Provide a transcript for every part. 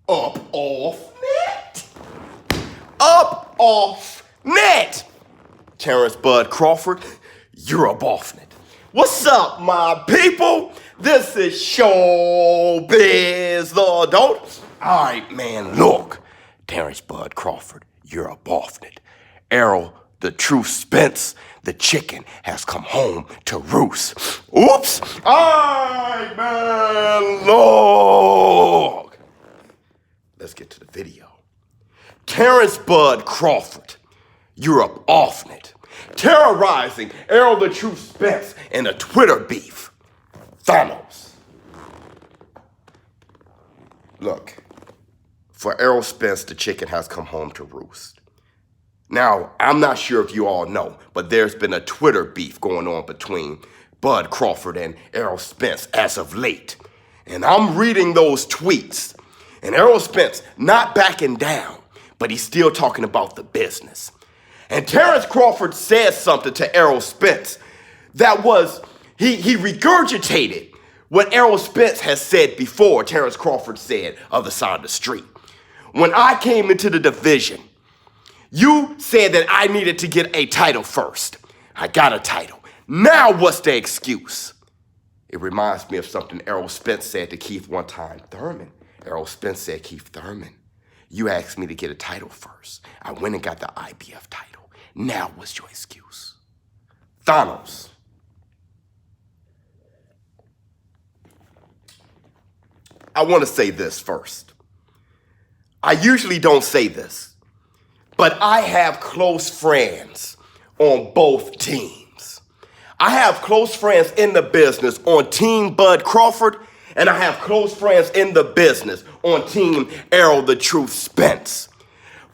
Up off net. Up off net. Terrence Bud Crawford, you're up off net. What's up, my people? This is ShowBizz the adult. All right, man, look. Terrence Bud Crawford, you're up off net. Errol, the true Spence, the chicken, has come home to roost. Oops. All right, man, look. Let's get to the video. Terrence Bud Crawford, you're up off net. Terrorizing Errol the True Spence in a Twitter beef. Thanos. Look, for Errol Spence, the chicken has come home to roost. Now, I'm not sure if you all know, but there's been a Twitter beef going on between Bud Crawford and Errol Spence as of late. And I'm reading those tweets. And Errol Spence not backing down, but he's still talking about the business. And Terrence Crawford said something to Errol Spence that was, he regurgitated what Errol Spence has said before. Terrence Crawford said, other side of the street. When I came into the division, you said that I needed to get a title first. I got a title. Now what's the excuse? It reminds me of something Errol Spence said to Keith one time. Thurman. Errol Spence said, Keith Thurman, you asked me to get a title first. I went and got the IBF title. Now what's your excuse? Thanos. I want to say this first. I usually don't say this, but I have close friends on both teams. I have close friends in the business on Team Bud Crawford, and I have close friends in the business on Team Errol the Truth Spence.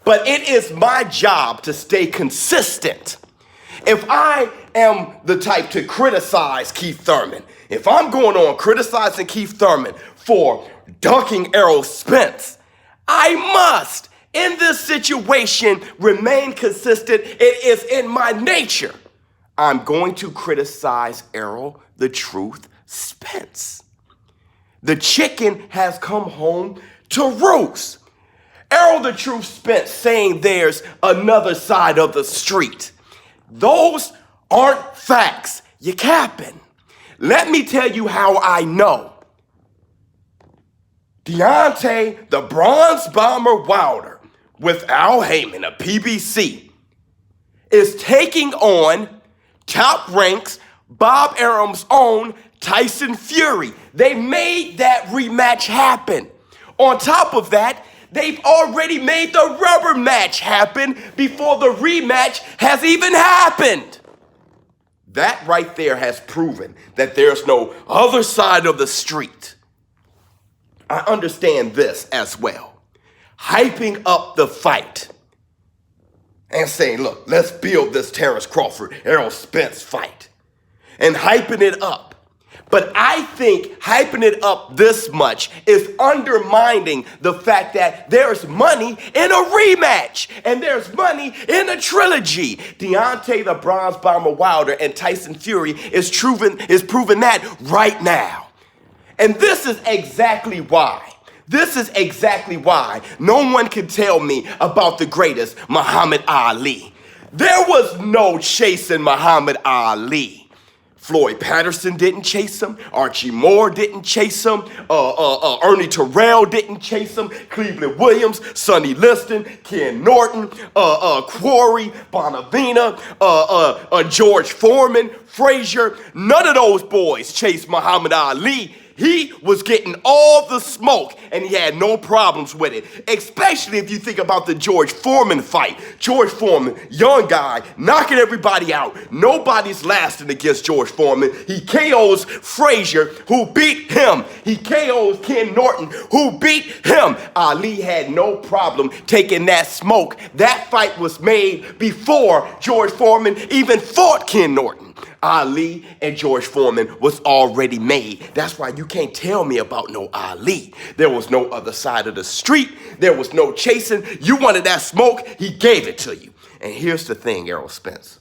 But it is my job to stay consistent. If I am the type to criticize Keith Thurman, if I'm going on criticizing Keith Thurman for dunking Errol Spence, I must, in this situation, remain consistent. It is in my nature. I'm going to criticize Errol the Truth Spence. The chicken has come home to roost. Errol the Truth Spence saying there's another side of the street. Those aren't facts. You're capping. Let me tell you how I know. Deontay, the Bronze Bomber Wilder, with Al Heyman, a PBC, is taking on Top Rank's Bob Arum's own Tyson Fury. They made that rematch happen. On top of that, they've already made the rubber match happen before the rematch has even happened. That right there has proven that there's no other side of the street. I understand this as well. Hyping up the fight and saying, look, let's build this Terrence Crawford, Errol Spence fight and hyping it up. But I think hyping it up this much is undermining the fact that there's money in a rematch and there's money in a trilogy. Deontay the Bronze Bomber Wilder and Tyson Fury is proving that right now. And this is exactly why. This is exactly why no one can tell me about the greatest Muhammad Ali. There was no chasing Muhammad Ali. Floyd Patterson didn't chase him. Archie Moore didn't chase him. Ernie Terrell didn't chase him. Cleveland Williams, Sonny Liston, Ken Norton, Quarry, Bonavina, George Foreman, Frazier. None of those boys chased Muhammad Ali. He was getting all the smoke, and he had no problems with it, especially if you think about the George Foreman fight. George Foreman, young guy, knocking everybody out. Nobody's lasting against George Foreman. He KOs Frazier, who beat him. He KOs Ken Norton, who beat him. Ali had no problem taking that smoke. That fight was made before George Foreman even fought Ken Norton. Ali and George Foreman was already made. That's why you can't tell me about no Ali. There was no other side of the street. There was no chasing. You wanted that smoke, he gave it to you. And here's the thing, Errol Spence.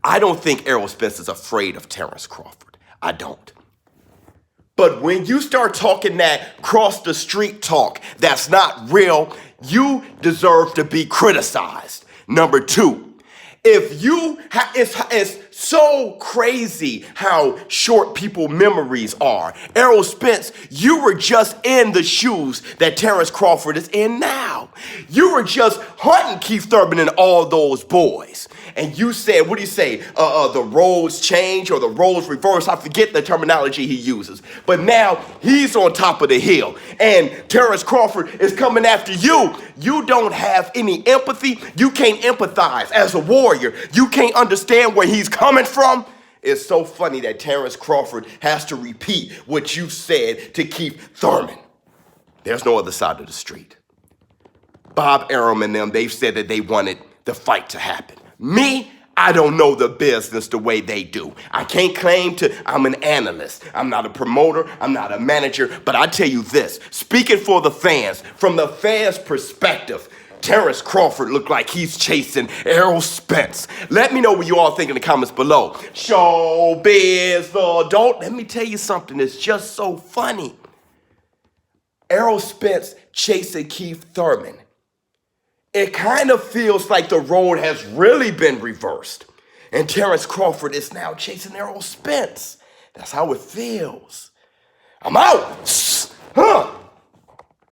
I don't think Errol Spence is afraid of Terrence Crawford. I don't. But when you start talking that cross the street talk that's not real, you deserve to be criticized. Number two, if you, it's so crazy how short people's memories are. Errol Spence, you were just in the shoes that Terrence Crawford is in now. You were just hunting Keith Thurman and all those boys. And you said, what do you say? The roles change or the roles reverse. I forget the terminology he uses. But now he's on top of the hill. And Terrence Crawford is coming after you. You don't have any empathy. You can't empathize as a warrior. You can't understand where he's coming from. It's so funny that Terrence Crawford has to repeat what you said to Keith Thurman. There's no other side of the street. Bob Arum and them, they've said that they wanted the fight to happen. Me, I don't know the business the way they do. I can't claim I'm an analyst. I'm not a promoter. I'm not a manager. But I tell you this, speaking for the fans, from the fans' perspective, Terrence Crawford looked like he's chasing Errol Spence. Let me know what you all think in the comments below. ShowBizz, don't. Let me tell you something. It's just so funny. Errol Spence chasing Keith Thurman. It kind of feels like the role has really been reversed. And Terrence Crawford is now chasing Errol Spence. That's how it feels. I'm out. Huh.